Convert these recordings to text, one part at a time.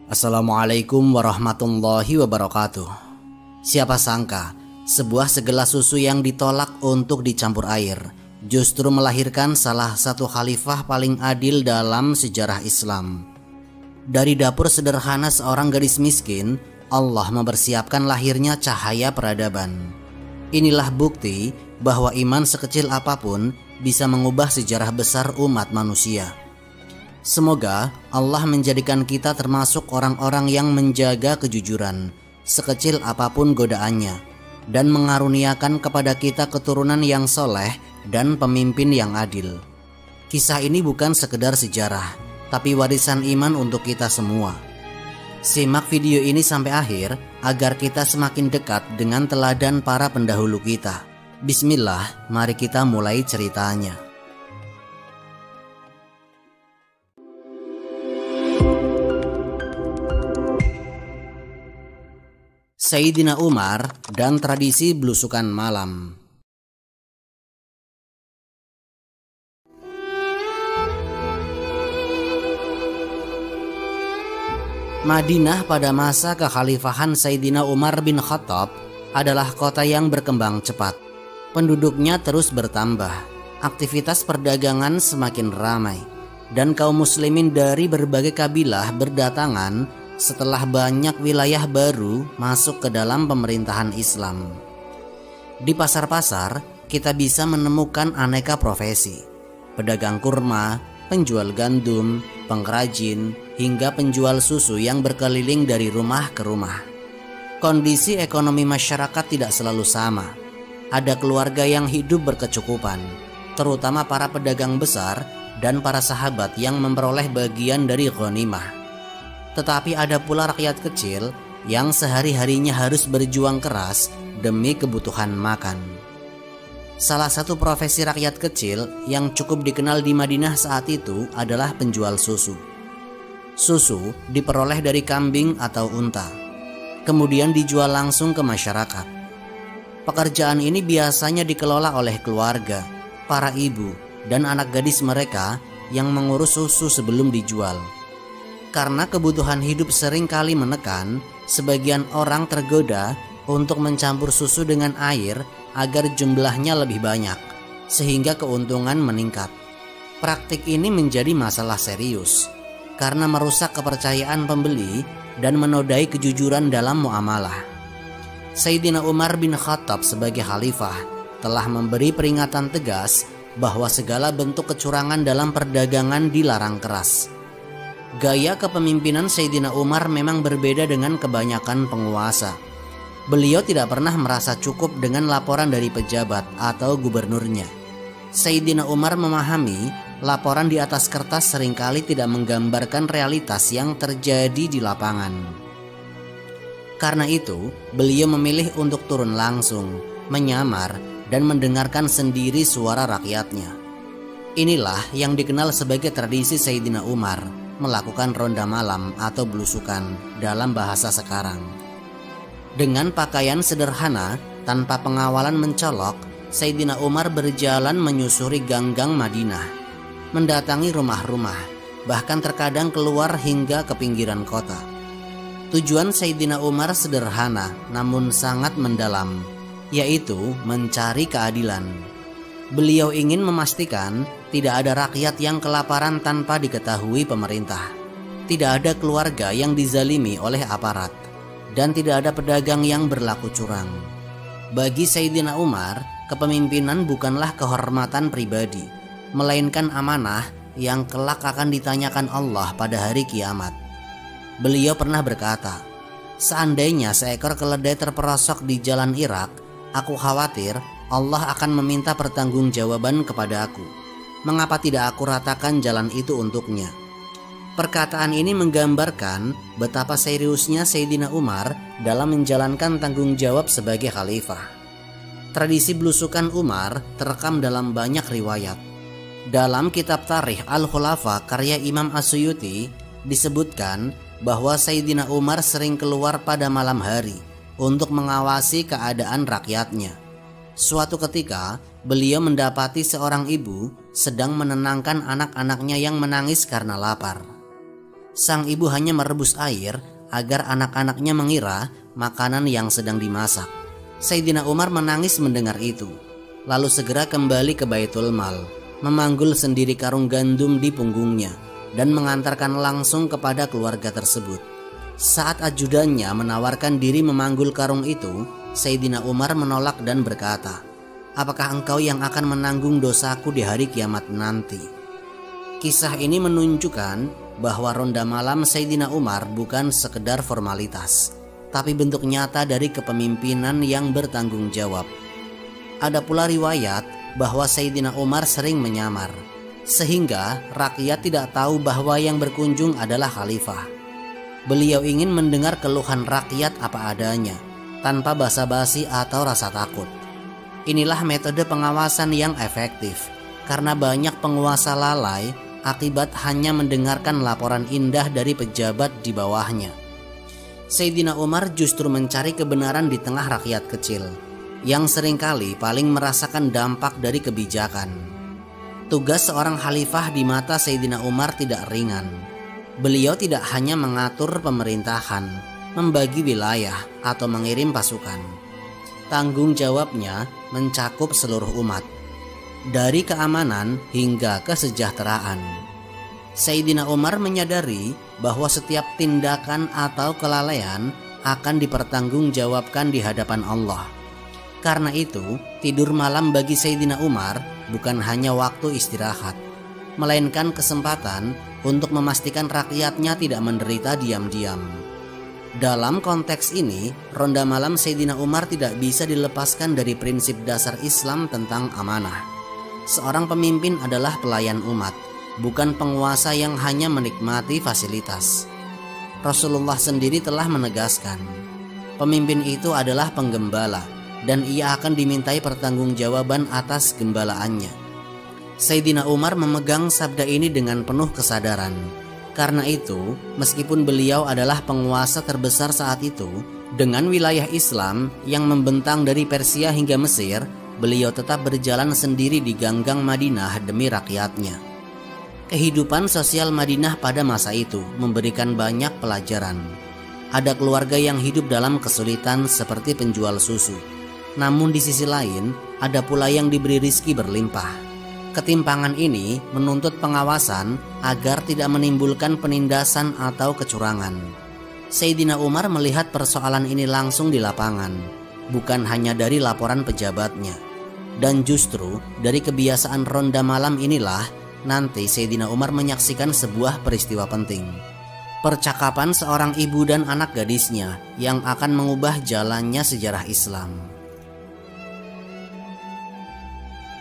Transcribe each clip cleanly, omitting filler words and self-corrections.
Assalamualaikum warahmatullahi wabarakatuh. Siapa sangka sebuah segelas susu yang ditolak untuk dicampur air justru melahirkan salah satu khalifah paling adil dalam sejarah Islam. Dari dapur sederhana seorang gadis miskin, Allah mempersiapkan lahirnya cahaya peradaban. Inilah bukti bahwa iman sekecil apapun bisa mengubah sejarah besar umat manusia. Semoga Allah menjadikan kita termasuk orang-orang yang menjaga kejujuran, sekecil apapun godaannya, dan mengaruniakan kepada kita keturunan yang soleh dan pemimpin yang adil. Kisah ini bukan sekedar sejarah, tapi warisan iman untuk kita semua. Simak video ini sampai akhir agar kita semakin dekat dengan teladan para pendahulu kita. Bismillah, mari kita mulai ceritanya. Sayyidina Umar dan tradisi belusukan malam. Madinah pada masa kekhalifahan Sayyidina Umar bin Khattab adalah kota yang berkembang cepat. Penduduknya terus bertambah, aktivitas perdagangan semakin ramai, dan kaum muslimin dari berbagai kabilah berdatangan setelah banyak wilayah baru masuk ke dalam pemerintahan Islam. Di pasar-pasar kita bisa menemukan aneka profesi: pedagang kurma, penjual gandum, pengrajin, hingga penjual susu yang berkeliling dari rumah ke rumah. Kondisi ekonomi masyarakat tidak selalu sama. Ada keluarga yang hidup berkecukupan, terutama para pedagang besar dan para sahabat yang memperoleh bagian dari ghanimah. Tetapi ada pula rakyat kecil yang sehari-harinya harus berjuang keras demi kebutuhan makan. Salah satu profesi rakyat kecil yang cukup dikenal di Madinah saat itu adalah penjual susu. Susu diperoleh dari kambing atau unta, kemudian dijual langsung ke masyarakat. Pekerjaan ini biasanya dikelola oleh keluarga, para ibu, dan anak gadis mereka yang mengurus susu sebelum dijual. Karena kebutuhan hidup sering kali menekan, sebagian orang tergoda untuk mencampur susu dengan air agar jumlahnya lebih banyak, sehingga keuntungan meningkat. Praktik ini menjadi masalah serius, karena merusak kepercayaan pembeli dan menodai kejujuran dalam muamalah. Sayyidina Umar bin Khattab sebagai khalifah telah memberi peringatan tegas bahwa segala bentuk kecurangan dalam perdagangan dilarang keras. Gaya kepemimpinan Sayyidina Umar memang berbeda dengan kebanyakan penguasa. Beliau tidak pernah merasa cukup dengan laporan dari pejabat atau gubernurnya. Sayyidina Umar memahami laporan di atas kertas seringkali tidak menggambarkan realitas yang terjadi di lapangan. Karena itu, beliau memilih untuk turun langsung, menyamar, dan mendengarkan sendiri suara rakyatnya. Inilah yang dikenal sebagai tradisi Sayyidina Umar, melakukan ronda malam atau belusukan dalam bahasa sekarang. Dengan pakaian sederhana, tanpa pengawalan mencolok, Sayyidina Umar berjalan menyusuri gang-gang Madinah, mendatangi rumah-rumah, bahkan terkadang keluar hingga ke pinggiran kota. Tujuan Sayyidina Umar sederhana namun sangat mendalam, yaitu mencari keadilan. Beliau ingin memastikan tidak ada rakyat yang kelaparan tanpa diketahui pemerintah, tidak ada keluarga yang dizalimi oleh aparat, dan tidak ada pedagang yang berlaku curang. Bagi Sayyidina Umar, kepemimpinan bukanlah kehormatan pribadi, melainkan amanah yang kelak akan ditanyakan Allah pada hari kiamat. Beliau pernah berkata, "Seandainya seekor keledai terperosok di jalan Irak, aku khawatir Allah akan meminta pertanggungjawaban kepada aku. Mengapa tidak aku ratakan jalan itu untuknya?" Perkataan ini menggambarkan betapa seriusnya Sayyidina Umar dalam menjalankan tanggung jawab sebagai khalifah. Tradisi belusukan Umar terekam dalam banyak riwayat. Dalam kitab Tarikh Al-Khulafa karya Imam As-Suyuti disebutkan bahwa Sayyidina Umar sering keluar pada malam hari untuk mengawasi keadaan rakyatnya. Suatu ketika, beliau mendapati seorang ibu sedang menenangkan anak-anaknya yang menangis karena lapar. Sang ibu hanya merebus air agar anak-anaknya mengira makanan yang sedang dimasak. Sayyidina Umar menangis mendengar itu, lalu segera kembali ke Baitul Mal, memanggul sendiri karung gandum di punggungnya dan mengantarkan langsung kepada keluarga tersebut. Saat ajudannya menawarkan diri memanggul karung itu, Sayyidina Umar menolak dan berkata, "Apakah engkau yang akan menanggung dosaku di hari kiamat nanti?" Kisah ini menunjukkan bahwa ronda malam Sayyidina Umar bukan sekedar formalitas, tapi bentuk nyata dari kepemimpinan yang bertanggung jawab. Ada pula riwayat bahwa Sayyidina Umar sering menyamar, sehingga rakyat tidak tahu bahwa yang berkunjung adalah khalifah. Beliau ingin mendengar keluhan rakyat apa adanya, tanpa basa-basi atau rasa takut. Inilah metode pengawasan yang efektif, karena banyak penguasa lalai akibat hanya mendengarkan laporan indah dari pejabat di bawahnya. Sayyidina Umar justru mencari kebenaran di tengah rakyat kecil, yang seringkali paling merasakan dampak dari kebijakan. Tugas seorang khalifah di mata Sayyidina Umar tidak ringan. Beliau tidak hanya mengatur pemerintahan, membagi wilayah, atau mengirim pasukan. Tanggung jawabnya mencakup seluruh umat, dari keamanan hingga kesejahteraan. Sayyidina Umar menyadari bahwa setiap tindakan atau kelalaian akan dipertanggungjawabkan di hadapan Allah. Karena itu, tidur malam bagi Sayyidina Umar bukan hanya waktu istirahat, melainkan kesempatan untuk memastikan rakyatnya tidak menderita diam-diam. Dalam konteks ini, ronda malam Sayyidina Umar tidak bisa dilepaskan dari prinsip dasar Islam tentang amanah. Seorang pemimpin adalah pelayan umat, bukan penguasa yang hanya menikmati fasilitas. Rasulullah sendiri telah menegaskan, pemimpin itu adalah penggembala dan ia akan dimintai pertanggungjawaban atas gembalaannya. Sayyidina Umar memegang sabda ini dengan penuh kesadaran. Karena itu, meskipun beliau adalah penguasa terbesar saat itu, dengan wilayah Islam yang membentang dari Persia hingga Mesir, beliau tetap berjalan sendiri di ganggang Madinah demi rakyatnya. Kehidupan sosial Madinah pada masa itu memberikan banyak pelajaran. Ada keluarga yang hidup dalam kesulitan seperti penjual susu. Namun di sisi lain, ada pula yang diberi rizki berlimpah. Ketimpangan ini menuntut pengawasan agar tidak menimbulkan penindasan atau kecurangan. Sayyidina Umar melihat persoalan ini langsung di lapangan, bukan hanya dari laporan pejabatnya. Dan justru dari kebiasaan ronda malam inilah nanti Sayyidina Umar menyaksikan sebuah peristiwa penting. Percakapan seorang ibu dan anak gadisnya yang akan mengubah jalannya sejarah Islam.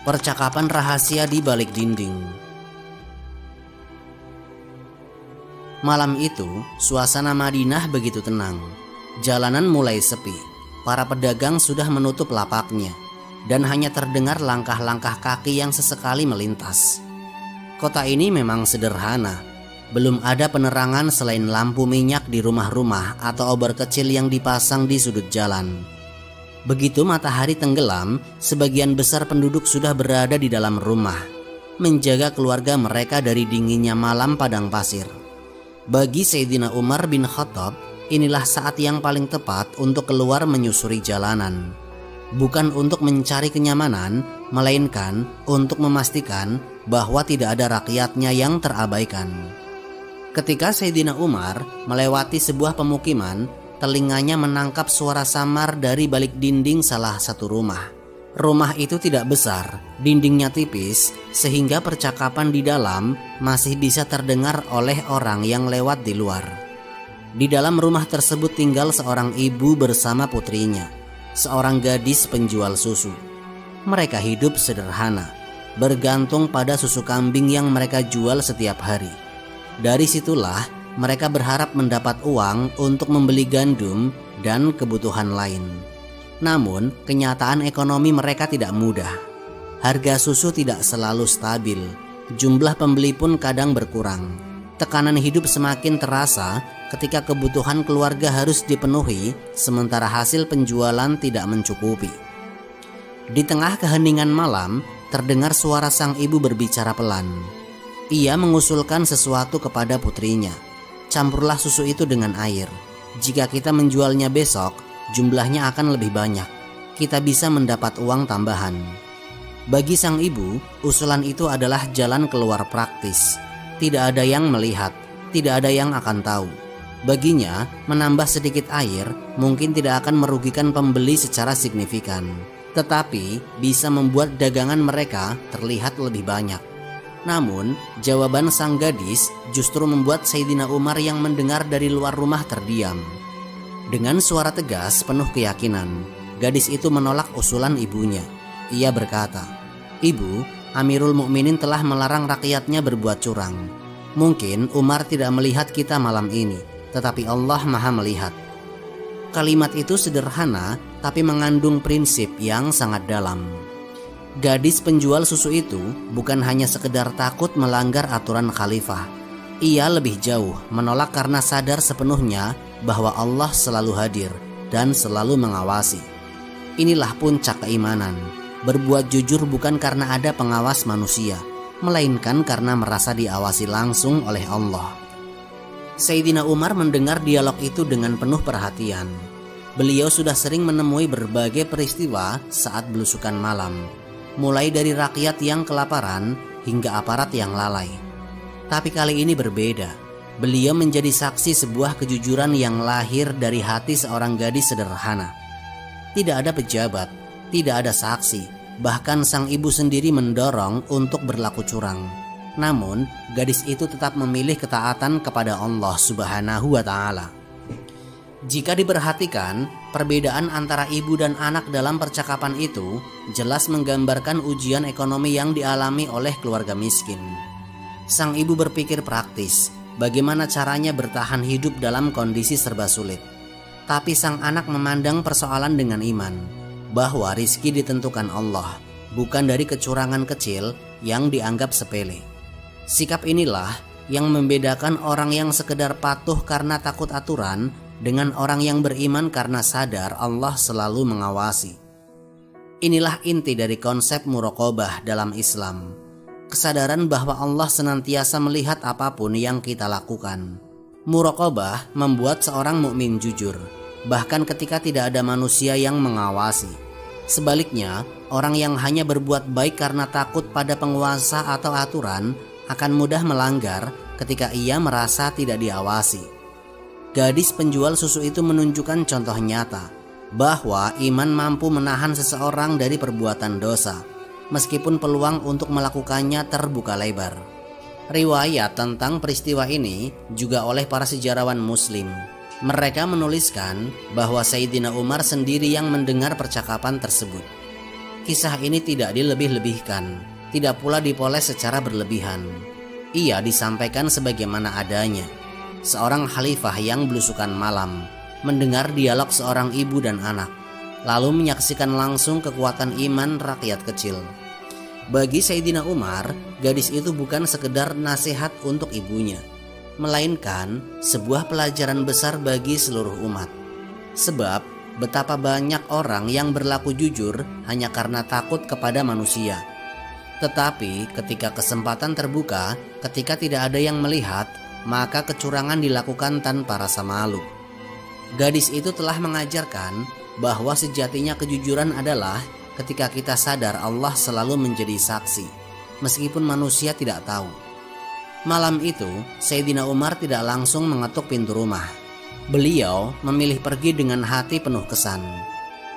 Percakapan rahasia di balik dinding. Malam itu, suasana Madinah begitu tenang. Jalanan mulai sepi. Para pedagang sudah menutup lapaknya, dan hanya terdengar langkah-langkah kaki yang sesekali melintas. Kota ini memang sederhana. Belum ada penerangan selain lampu minyak di rumah-rumah atau obor kecil yang dipasang di sudut jalan. Begitu matahari tenggelam, sebagian besar penduduk sudah berada di dalam rumah, menjaga keluarga mereka dari dinginnya malam padang pasir. Bagi Sayyidina Umar bin Khattab, inilah saat yang paling tepat untuk keluar menyusuri jalanan. Bukan untuk mencari kenyamanan, melainkan untuk memastikan bahwa tidak ada rakyatnya yang terabaikan. Ketika Sayyidina Umar melewati sebuah pemukiman, telinganya menangkap suara samar dari balik dinding salah satu rumah. Rumah itu tidak besar, dindingnya tipis, sehingga percakapan di dalam masih bisa terdengar oleh orang yang lewat di luar. Di dalam rumah tersebut tinggal seorang ibu bersama putrinya, seorang gadis penjual susu. Mereka hidup sederhana, bergantung pada susu kambing yang mereka jual setiap hari. Dari situlah mereka berharap mendapat uang untuk membeli gandum dan kebutuhan lain. Namun, kenyataan ekonomi mereka tidak mudah. Harga susu tidak selalu stabil, jumlah pembeli pun kadang berkurang. Tekanan hidup semakin terasa ketika kebutuhan keluarga harus dipenuhi, sementara hasil penjualan tidak mencukupi. Di tengah keheningan malam, terdengar suara sang ibu berbicara pelan. Ia mengusulkan sesuatu kepada putrinya. Campurlah susu itu dengan air. Jika kita menjualnya besok, jumlahnya akan lebih banyak. Kita bisa mendapat uang tambahan." Bagi sang ibu, usulan itu adalah jalan keluar praktis. Tidak ada yang melihat, tidak ada yang akan tahu. Baginya, menambah sedikit air mungkin tidak akan merugikan pembeli secara signifikan, tetapi bisa membuat dagangan mereka terlihat lebih banyak. Namun, jawaban sang gadis justru membuat Sayyidina Umar yang mendengar dari luar rumah terdiam. Dengan suara tegas penuh keyakinan, gadis itu menolak usulan ibunya. Ia berkata, "Ibu, Amirul Mukminin telah melarang rakyatnya berbuat curang. Mungkin Umar tidak melihat kita malam ini, tetapi Allah Maha melihat." Kalimat itu sederhana, tapi mengandung prinsip yang sangat dalam. Gadis penjual susu itu bukan hanya sekedar takut melanggar aturan khalifah. Ia lebih jauh menolak karena sadar sepenuhnya bahwa Allah selalu hadir dan selalu mengawasi. Inilah puncak keimanan. Berbuat jujur bukan karena ada pengawas manusia, melainkan karena merasa diawasi langsung oleh Allah. Sayyidina Umar mendengar dialog itu dengan penuh perhatian. Beliau sudah sering menemui berbagai peristiwa saat belusukan malam, mulai dari rakyat yang kelaparan hingga aparat yang lalai. Tapi kali ini berbeda. Beliau menjadi saksi sebuah kejujuran yang lahir dari hati seorang gadis sederhana. Tidak ada pejabat, tidak ada saksi, bahkan sang ibu sendiri mendorong untuk berlaku curang. Namun, gadis itu tetap memilih ketaatan kepada Allah Subhanahu wa Ta'ala. Jika diperhatikan, perbedaan antara ibu dan anak dalam percakapan itu jelas menggambarkan ujian ekonomi yang dialami oleh keluarga miskin. Sang ibu berpikir praktis, bagaimana caranya bertahan hidup dalam kondisi serba sulit. Tapi sang anak memandang persoalan dengan iman, bahwa rizki ditentukan Allah, bukan dari kecurangan kecil yang dianggap sepele. Sikap inilah yang membedakan orang yang sekedar patuh karena takut aturan dengan orang yang beriman karena sadar Allah selalu mengawasi. Inilah inti dari konsep muraqabah dalam Islam. Kesadaran bahwa Allah senantiasa melihat apapun yang kita lakukan. Muraqabah membuat seorang mukmin jujur, bahkan ketika tidak ada manusia yang mengawasi. Sebaliknya, orang yang hanya berbuat baik karena takut pada penguasa atau aturan akan mudah melanggar ketika ia merasa tidak diawasi. Gadis penjual susu itu menunjukkan contoh nyata bahwa iman mampu menahan seseorang dari perbuatan dosa, meskipun peluang untuk melakukannya terbuka lebar. Riwayat tentang peristiwa ini juga oleh para sejarawan Muslim. Mereka menuliskan bahwa Sayyidina Umar sendiri yang mendengar percakapan tersebut. Kisah ini tidak dilebih-lebihkan, tidak pula dipoles secara berlebihan. Ia disampaikan sebagaimana adanya. Seorang khalifah yang belusukan malam mendengar dialog seorang ibu dan anak, lalu menyaksikan langsung kekuatan iman rakyat kecil. Bagi Sayyidina Umar, gadis itu bukan sekedar nasihat untuk ibunya, melainkan sebuah pelajaran besar bagi seluruh umat. Sebab betapa banyak orang yang berlaku jujur hanya karena takut kepada manusia. Tetapi ketika kesempatan terbuka, ketika tidak ada yang melihat, maka kecurangan dilakukan tanpa rasa malu. Gadis itu telah mengajarkan bahwa sejatinya kejujuran adalah ketika kita sadar Allah selalu menjadi saksi, meskipun manusia tidak tahu. Malam itu, Sayyidina Umar tidak langsung mengetuk pintu rumah. Beliau memilih pergi dengan hati penuh kesan,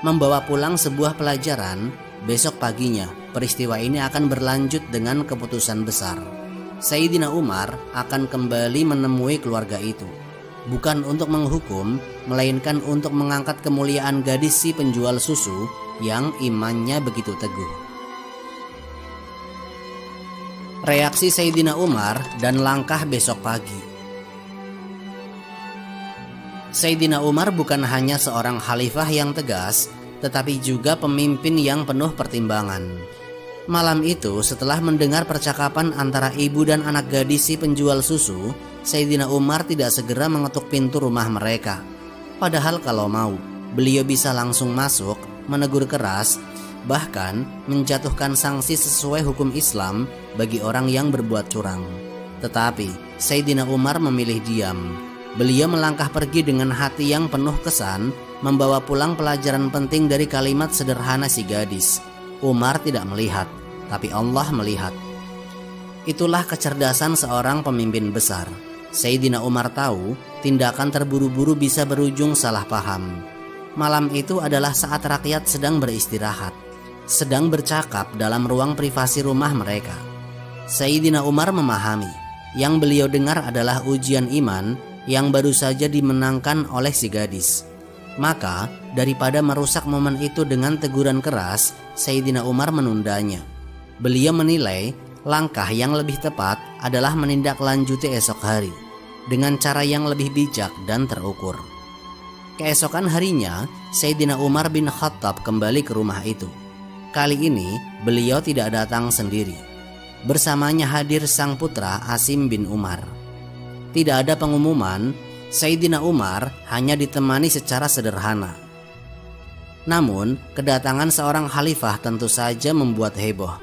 membawa pulang sebuah pelajaran. Besok paginya, peristiwa ini akan berlanjut dengan keputusan besar. Sayyidina Umar akan kembali menemui keluarga itu, bukan untuk menghukum, melainkan untuk mengangkat kemuliaan gadis si penjual susu yang imannya begitu teguh. Reaksi Sayyidina Umar dan langkah besok pagi. Sayyidina Umar bukan hanya seorang khalifah yang tegas, tetapi juga pemimpin yang penuh pertimbangan. Malam itu, setelah mendengar percakapan antara ibu dan anak gadis si penjual susu, Sayyidina Umar tidak segera mengetuk pintu rumah mereka. Padahal kalau mau, beliau bisa langsung masuk, menegur keras, bahkan menjatuhkan sanksi sesuai hukum Islam bagi orang yang berbuat curang. Tetapi Sayyidina Umar memilih diam. Beliau melangkah pergi dengan hati yang penuh kesan, membawa pulang pelajaran penting dari kalimat sederhana si gadis. Umar tidak melihat, tapi Allah melihat. Itulah kecerdasan seorang pemimpin besar. Sayyidina Umar tahu tindakan terburu-buru bisa berujung salah paham. Malam itu adalah saat rakyat sedang beristirahat, sedang bercakap dalam ruang privasi rumah mereka. Sayyidina Umar memahami, yang beliau dengar adalah ujian iman yang baru saja dimenangkan oleh si gadis. Maka daripada merusak momen itu dengan teguran keras, Sayyidina Umar menundanya. Beliau menilai langkah yang lebih tepat adalah menindaklanjuti esok hari dengan cara yang lebih bijak dan terukur. Keesokan harinya, Sayyidina Umar bin Khattab kembali ke rumah itu. Kali ini beliau tidak datang sendiri. Bersamanya hadir sang putra Asim bin Umar. Tidak ada pengumuman, Sayyidina Umar hanya ditemani secara sederhana. Namun, kedatangan seorang khalifah tentu saja membuat heboh.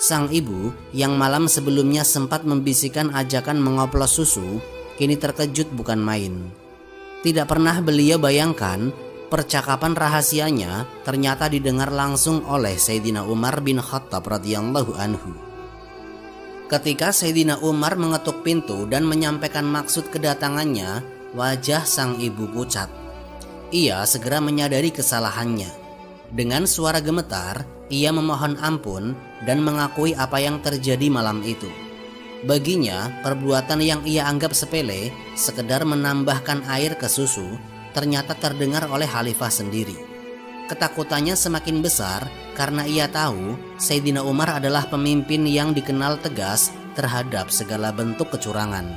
Sang ibu yang malam sebelumnya sempat membisikkan ajakan mengoplos susu, kini terkejut bukan main. Tidak pernah beliau bayangkan percakapan rahasianya ternyata didengar langsung oleh Sayyidina Umar bin Khattab radhiyallahu anhu. Ketika Sayyidina Umar mengetuk pintu dan menyampaikan maksud kedatangannya, wajah sang ibu pucat. Ia segera menyadari kesalahannya. Dengan suara gemetar, ia memohon ampun dan mengakui apa yang terjadi malam itu. Baginya, perbuatan yang ia anggap sepele, sekedar menambahkan air ke susu, ternyata terdengar oleh khalifah sendiri. Ketakutannya semakin besar karena ia tahu Sayyidina Umar adalah pemimpin yang dikenal tegas terhadap segala bentuk kecurangan.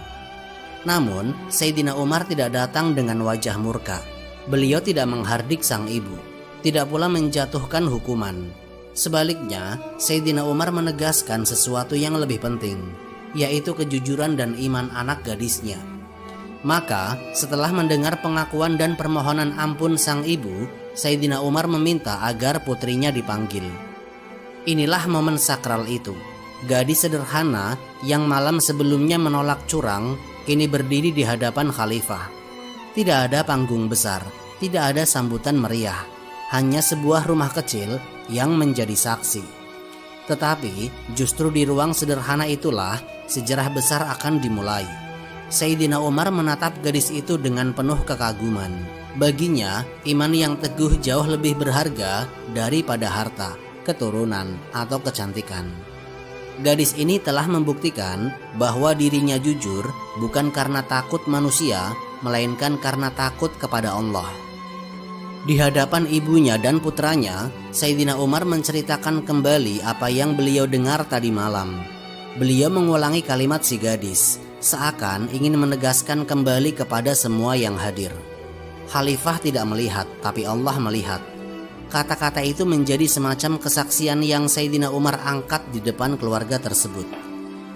Namun, Sayyidina Umar tidak datang dengan wajah murka. Beliau tidak menghardik sang ibu, tidak pula menjatuhkan hukuman. Sebaliknya, Sayyidina Umar menegaskan sesuatu yang lebih penting, yaitu kejujuran dan iman anak gadisnya. Maka, setelah mendengar pengakuan dan permohonan ampun sang ibu, Sayyidina Umar meminta agar putrinya dipanggil. Inilah momen sakral itu. Gadis sederhana yang malam sebelumnya menolak curang, kini berdiri di hadapan khalifah. Tidak ada panggung besar, tidak ada sambutan meriah, hanya sebuah rumah kecil yang menjadi saksi. Tetapi justru di ruang sederhana itulah sejarah besar akan dimulai. Sayyidina Umar menatap gadis itu dengan penuh kekaguman. Baginya, iman yang teguh jauh lebih berharga daripada harta, keturunan, atau kecantikan. Gadis ini telah membuktikan bahwa dirinya jujur bukan karena takut manusia, melainkan karena takut kepada Allah. Di hadapan ibunya dan putranya, Sayyidina Umar menceritakan kembali apa yang beliau dengar tadi malam. Beliau mengulangi kalimat si gadis, seakan ingin menegaskan kembali kepada semua yang hadir. Khalifah tidak melihat, tapi Allah melihat. Kata-kata itu menjadi semacam kesaksian yang Sayyidina Umar angkat di depan keluarga tersebut.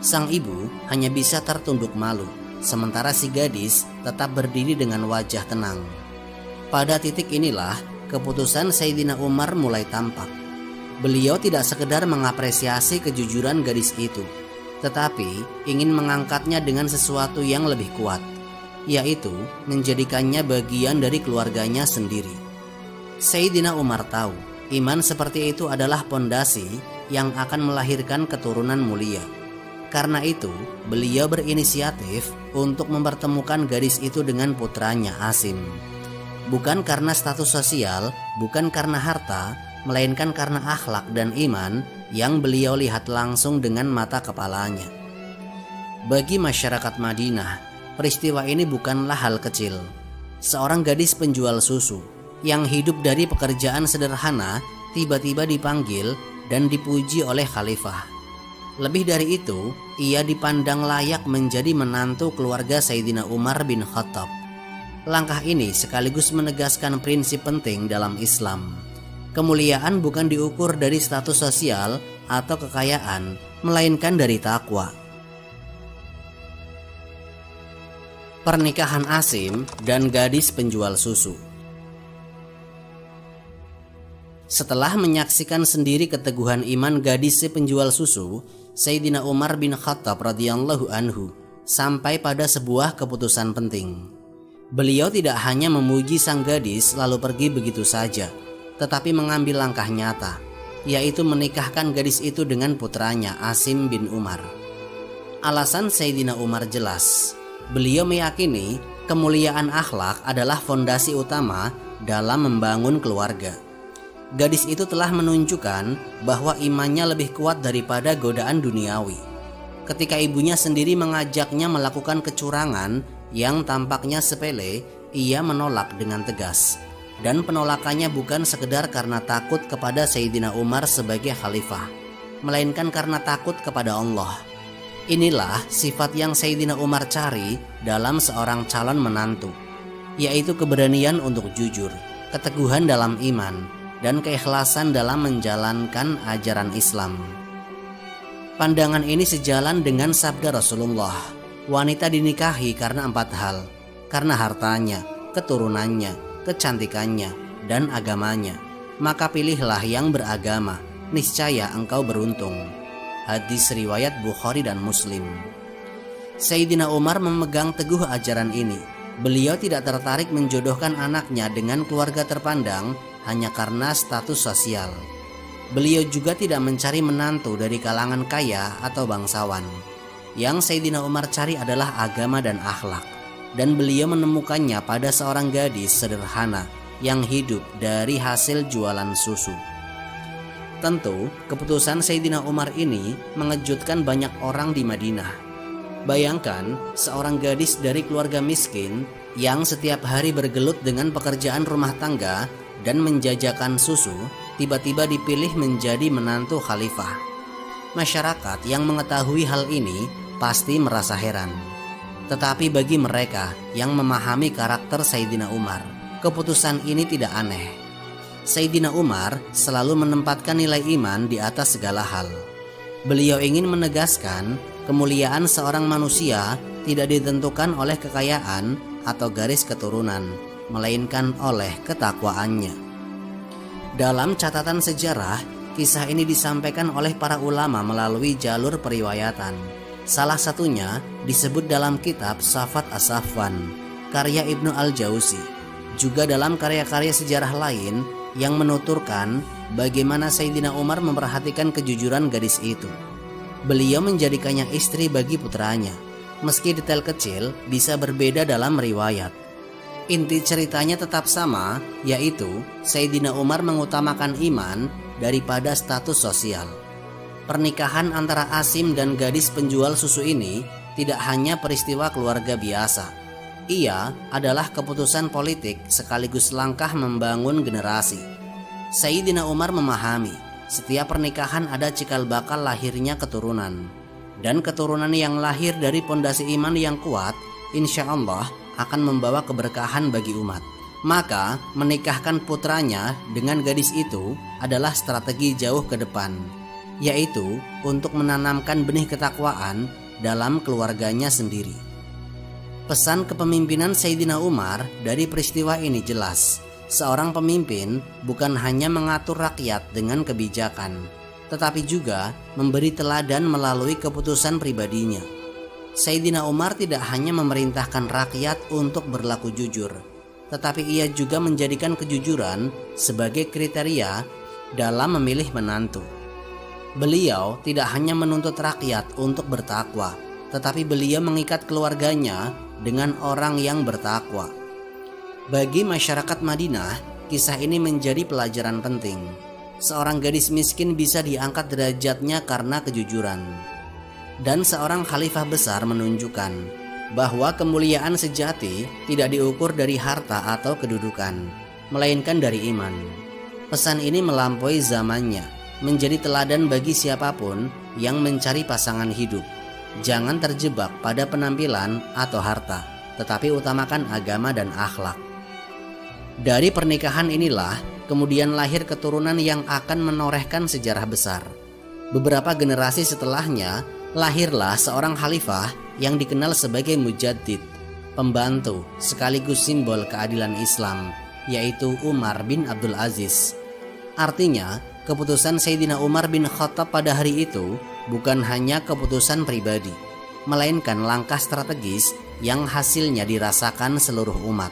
Sang ibu hanya bisa tertunduk malu, sementara si gadis tetap berdiri dengan wajah tenang. Pada titik inilah keputusan Sayyidina Umar mulai tampak. Beliau tidak sekedar mengapresiasi kejujuran gadis itu, tetapi ingin mengangkatnya dengan sesuatu yang lebih kuat, yaitu menjadikannya bagian dari keluarganya sendiri. Sayyidina Umar tahu iman seperti itu adalah pondasi yang akan melahirkan keturunan mulia. Karena itu, beliau berinisiatif untuk mempertemukan gadis itu dengan putranya Asim. Bukan karena status sosial, bukan karena harta, melainkan karena akhlak dan iman yang beliau lihat langsung dengan mata kepalanya. Bagi masyarakat Madinah, peristiwa ini bukanlah hal kecil. Seorang gadis penjual susu yang hidup dari pekerjaan sederhana tiba-tiba dipanggil dan dipuji oleh khalifah. Lebih dari itu, ia dipandang layak menjadi menantu keluarga Sayyidina Umar bin Khattab. Langkah ini sekaligus menegaskan prinsip penting dalam Islam. Kemuliaan bukan diukur dari status sosial atau kekayaan, melainkan dari takwa. Pernikahan Asim dan gadis penjual susu. Setelah menyaksikan sendiri keteguhan iman gadis si penjual susu, Sayyidina Umar bin Khattab radhiyallahu anhu sampai pada sebuah keputusan penting. Beliau tidak hanya memuji sang gadis lalu pergi begitu saja, tetapi mengambil langkah nyata, yaitu menikahkan gadis itu dengan putranya Asim bin Umar. Alasan Sayyidina Umar jelas. Beliau meyakini kemuliaan akhlak adalah fondasi utama dalam membangun keluarga. Gadis itu telah menunjukkan bahwa imannya lebih kuat daripada godaan duniawi. Ketika ibunya sendiri mengajaknya melakukan kecurangan yang tampaknya sepele, ia menolak dengan tegas. Dan penolakannya bukan sekedar karena takut kepada Sayyidina Umar sebagai khalifah, melainkan karena takut kepada Allah. Inilah sifat yang Sayyidina Umar cari dalam seorang calon menantu, yaitu keberanian untuk jujur, keteguhan dalam iman, dan keikhlasan dalam menjalankan ajaran Islam. Pandangan ini sejalan dengan sabda Rasulullah, wanita dinikahi karena 4 hal, karena hartanya, keturunannya, kecantikannya, dan agamanya. Maka pilihlah yang beragama, niscaya engkau beruntung. Hadis riwayat Bukhari dan Muslim. Sayyidina Umar memegang teguh ajaran ini. Beliau tidak tertarik menjodohkan anaknya dengan keluarga terpandang hanya karena status sosial. Beliau juga tidak mencari menantu dari kalangan kaya atau bangsawan. Yang Sayyidina Umar cari adalah agama dan akhlak, dan beliau menemukannya pada seorang gadis sederhana yang hidup dari hasil jualan susu. Tentu, keputusan Sayyidina Umar ini mengejutkan banyak orang di Madinah. Bayangkan seorang gadis dari keluarga miskin yang setiap hari bergelut dengan pekerjaan rumah tangga dan menjajakan susu, tiba-tiba dipilih menjadi menantu khalifah. Masyarakat yang mengetahui hal ini pasti merasa heran. Tetapi bagi mereka yang memahami karakter Sayyidina Umar, keputusan ini tidak aneh. Sayyidina Umar selalu menempatkan nilai iman di atas segala hal. Beliau ingin menegaskan kemuliaan seorang manusia tidak ditentukan oleh kekayaan atau garis keturunan, melainkan oleh ketakwaannya. Dalam catatan sejarah, kisah ini disampaikan oleh para ulama melalui jalur periwayatan. Salah satunya disebut dalam kitab Safat As-Safwan, karya Ibnu Al-Jauzi. Juga dalam karya-karya sejarah lain yang menuturkan bagaimana Sayyidina Umar memperhatikan kejujuran gadis itu. Beliau menjadikannya istri bagi putranya, meski detail kecil bisa berbeda dalam riwayat. Inti ceritanya tetap sama, yaitu Sayyidina Umar mengutamakan iman daripada status sosial. Pernikahan antara Asim dan gadis penjual susu ini tidak hanya peristiwa keluarga biasa. Ia adalah keputusan politik sekaligus langkah membangun generasi. Sayyidina Umar memahami setiap pernikahan ada cikal bakal lahirnya keturunan, dan keturunan yang lahir dari pondasi iman yang kuat insya Allah akan membawa keberkahan bagi umat. Maka menikahkan putranya dengan gadis itu adalah strategi jauh ke depan, yaitu untuk menanamkan benih ketakwaan dalam keluarganya sendiri. Pesan kepemimpinan Sayyidina Umar dari peristiwa ini jelas. Seorang pemimpin bukan hanya mengatur rakyat dengan kebijakan, tetapi juga memberi teladan melalui keputusan pribadinya. Sayyidina Umar tidak hanya memerintahkan rakyat untuk berlaku jujur, tetapi ia juga menjadikan kejujuran sebagai kriteria dalam memilih menantu. Beliau tidak hanya menuntut rakyat untuk bertakwa, tetapi beliau mengikat keluarganya dengan orang yang bertakwa. Bagi masyarakat Madinah, kisah ini menjadi pelajaran penting. Seorang gadis miskin bisa diangkat derajatnya karena kejujuran. Dan seorang khalifah besar menunjukkan bahwa kemuliaan sejati tidak diukur dari harta atau kedudukan, melainkan dari iman. Pesan ini melampaui zamannya, menjadi teladan bagi siapapun yang mencari pasangan hidup. Jangan terjebak pada penampilan atau harta, tetapi utamakan agama dan akhlak. Dari pernikahan inilah kemudian lahir keturunan yang akan menorehkan sejarah besar. Beberapa generasi setelahnya lahirlah seorang khalifah yang dikenal sebagai mujaddid, pembantu sekaligus simbol keadilan Islam, yaitu Umar bin Abdul Aziz. Artinya, keputusan Sayyidina Umar bin Khattab pada hari itu bukan hanya keputusan pribadi, melainkan langkah strategis yang hasilnya dirasakan seluruh umat.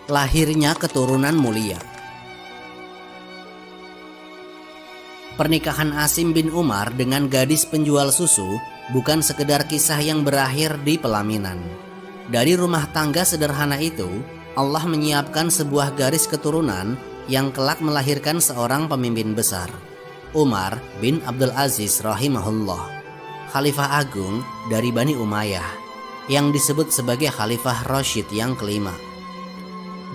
Lahirnya keturunan mulia. Pernikahan Asim bin Umar dengan gadis penjual susu bukan sekedar kisah yang berakhir di pelaminan. Dari rumah tangga sederhana itu, Allah menyiapkan sebuah garis keturunan yang kelak melahirkan seorang pemimpin besar, Umar bin Abdul Aziz rahimahullah, Khalifah Agung dari Bani Umayyah, yang disebut sebagai Khalifah Rashid yang kelima.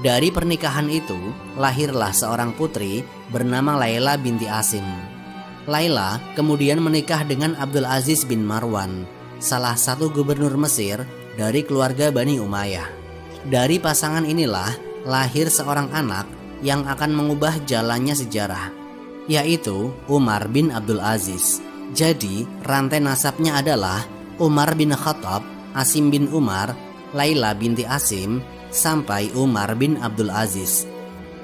Dari pernikahan itu, lahirlah seorang putri bernama Laila binti Asim. Laila kemudian menikah dengan Abdul Aziz bin Marwan, salah satu gubernur Mesir dari keluarga Bani Umayyah. Dari pasangan inilah lahir seorang anak yang akan mengubah jalannya sejarah, yaitu Umar bin Abdul Aziz. Jadi rantai nasabnya adalah Umar bin Khattab, Asim bin Umar, Laila binti Asim, sampai Umar bin Abdul Aziz.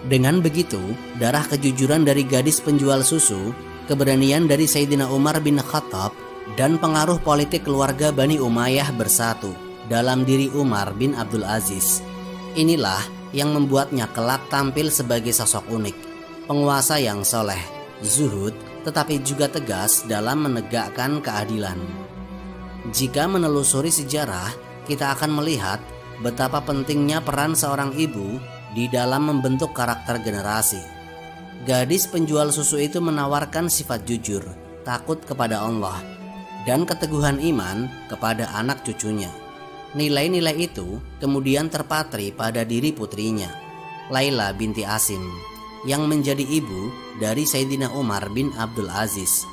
Dengan begitu, darah kejujuran dari gadis penjual susu, keberanian dari Sayyidina Umar bin Khattab, dan pengaruh politik keluarga Bani Umayyah bersatu dalam diri Umar bin Abdul Aziz. Inilah yang membuatnya kelak tampil sebagai sosok unik, penguasa yang soleh, zuhud, tetapi juga tegas dalam menegakkan keadilan. Jika menelusuri sejarah, kita akan melihat betapa pentingnya peran seorang ibu di dalam membentuk karakter generasi. Gadis penjual susu itu menawarkan sifat jujur, takut kepada Allah, dan keteguhan iman kepada anak cucunya. Nilai-nilai itu kemudian terpatri pada diri putrinya, Laila binti Asim, yang menjadi ibu dari Sayyidina Umar bin Abdul Aziz.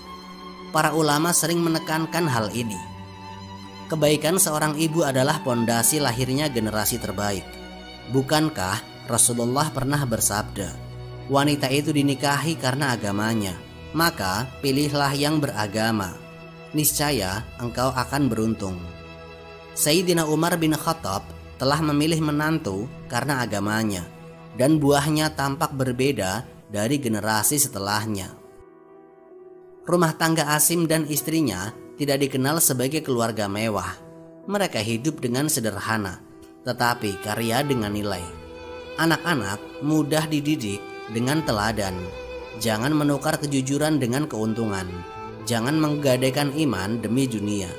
Para ulama sering menekankan hal ini. Kebaikan seorang ibu adalah pondasi lahirnya generasi terbaik. Bukankah Rasulullah pernah bersabda, wanita itu dinikahi karena agamanya, maka pilihlah yang beragama, niscaya engkau akan beruntung. Sayyidina Umar bin Khattab telah memilih menantu karena agamanya, dan buahnya tampak berbeda dari generasi setelahnya. Rumah tangga Asim dan istrinya tidak dikenal sebagai keluarga mewah. Mereka hidup dengan sederhana, tetapi karya dengan nilai. Anak-anak mudah dididik dengan teladan. Jangan menukar kejujuran dengan keuntungan. Jangan menggadaikan iman demi dunia.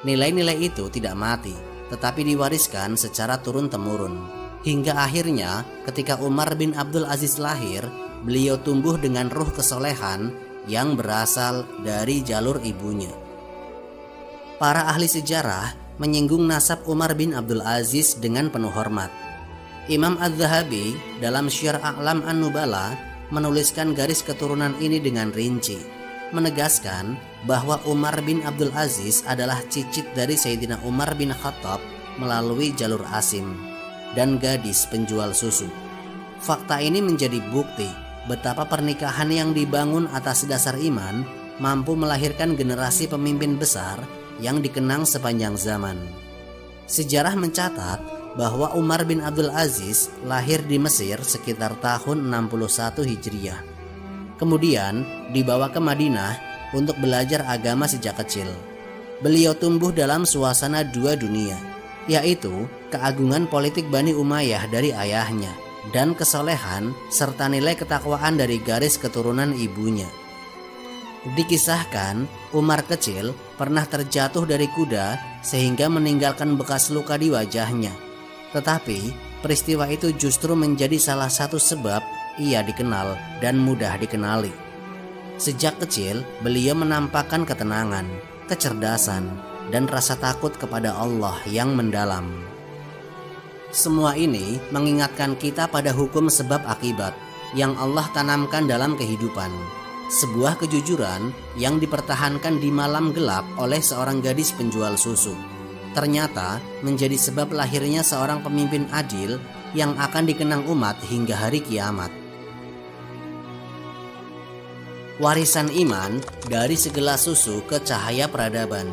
Nilai-nilai itu tidak mati, tetapi diwariskan secara turun-temurun. Hingga akhirnya ketika Umar bin Abdul Aziz lahir, beliau tumbuh dengan ruh kesolehan yang berasal dari jalur ibunya. Para ahli sejarah menyinggung nasab Umar bin Abdul Aziz dengan penuh hormat. Imam Az-Zahabi dalam Syiar A'lam An-Nubala menuliskan garis keturunan ini dengan rinci, menegaskan bahwa Umar bin Abdul Aziz adalah cicit dari Sayyidina Umar bin Khattab melalui jalur Asim dan gadis penjual susu. Fakta ini menjadi bukti betapa pernikahan yang dibangun atas dasar iman mampu melahirkan generasi pemimpin besar yang dikenang sepanjang zaman. Sejarah mencatat bahwa Umar bin Abdul Aziz lahir di Mesir sekitar tahun 61 Hijriah. Kemudian dibawa ke Madinah untuk belajar agama sejak kecil. Beliau tumbuh dalam suasana dua dunia, yaitu keagungan politik Bani Umayyah dari ayahnya dan kesolehan serta nilai ketakwaan dari garis keturunan ibunya. Dikisahkan Umar kecil pernah terjatuh dari kuda sehingga meninggalkan bekas luka di wajahnya. Tetapi peristiwa itu justru menjadi salah satu sebab ia dikenal dan mudah dikenali. Sejak kecil beliau menampakkan ketenangan, kecerdasan, dan rasa takut kepada Allah yang mendalam. Semua ini mengingatkan kita pada hukum sebab akibat yang Allah tanamkan dalam kehidupan. Sebuah kejujuran yang dipertahankan di malam gelap oleh seorang gadis penjual susu ternyata menjadi sebab lahirnya seorang pemimpin adil yang akan dikenang umat hingga hari kiamat. Warisan iman dari segelas susu ke cahaya peradaban.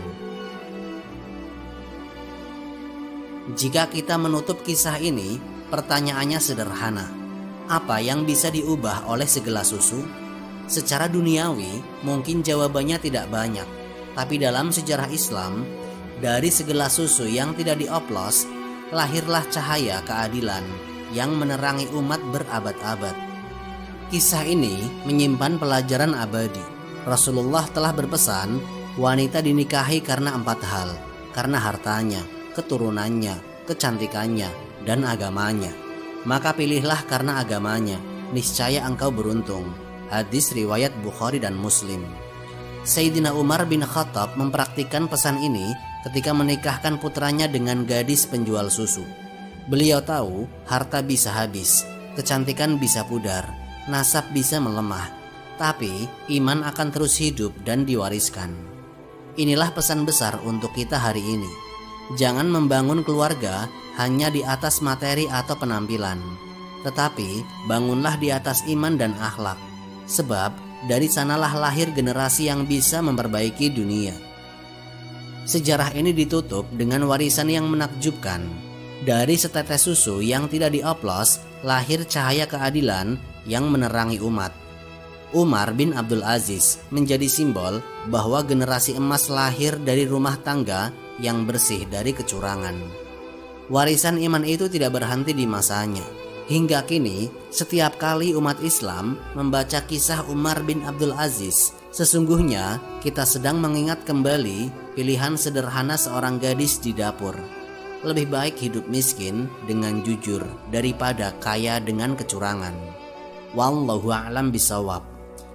Jika kita menutup kisah ini, pertanyaannya sederhana. Apa yang bisa diubah oleh segelas susu? Secara duniawi, mungkin jawabannya tidak banyak. Tapi dalam sejarah Islam, dari segelas susu yang tidak dioplos, lahirlah cahaya keadilan yang menerangi umat berabad-abad. Kisah ini menyimpan pelajaran abadi. Rasulullah telah berpesan, wanita dinikahi karena 4 hal, karena hartanya, keturunannya, kecantikannya, dan agamanya. Maka pilihlah karena agamanya, niscaya engkau beruntung. Hadis riwayat Bukhari dan Muslim. Sayyidina Umar bin Khattab mempraktikkan pesan ini ketika menikahkan putranya dengan gadis penjual susu. Beliau tahu harta bisa habis, kecantikan bisa pudar, nasab bisa melemah, tapi iman akan terus hidup dan diwariskan. Inilah pesan besar untuk kita hari ini. Jangan membangun keluarga hanya di atas materi atau penampilan, tetapi bangunlah di atas iman dan akhlak. Sebab dari sanalah lahir generasi yang bisa memperbaiki dunia. Sejarah ini ditutup dengan warisan yang menakjubkan. Dari setetes susu yang tidak dioplos, lahir cahaya keadilan yang menerangi umat. Umar bin Abdul Aziz menjadi simbol bahwa generasi emas lahir dari rumah tangga yang bersih dari kecurangan. Warisan iman itu tidak berhenti di masanya. Hingga kini, setiap kali umat Islam membaca kisah Umar bin Abdul Aziz, sesungguhnya kita sedang mengingat kembali pilihan sederhana seorang gadis di dapur. Lebih baik hidup miskin dengan jujur daripada kaya dengan kecurangan. Wallahu a'lam bishawab.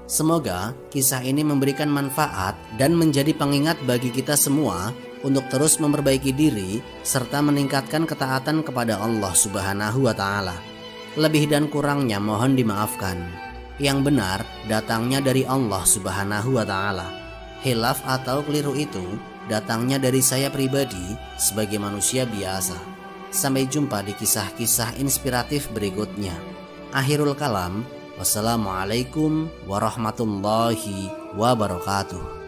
Semoga kisah ini memberikan manfaat dan menjadi pengingat bagi kita semua untuk terus memperbaiki diri serta meningkatkan ketaatan kepada Allah Subhanahu wa Ta'ala. Lebih dan kurangnya mohon dimaafkan. Yang benar datangnya dari Allah Subhanahu wa Ta'ala. Hilaf atau keliru itu datangnya dari saya pribadi sebagai manusia biasa. Sampai jumpa di kisah-kisah inspiratif berikutnya. Akhirul kalam. Wassalamualaikum warahmatullahi wabarakatuh.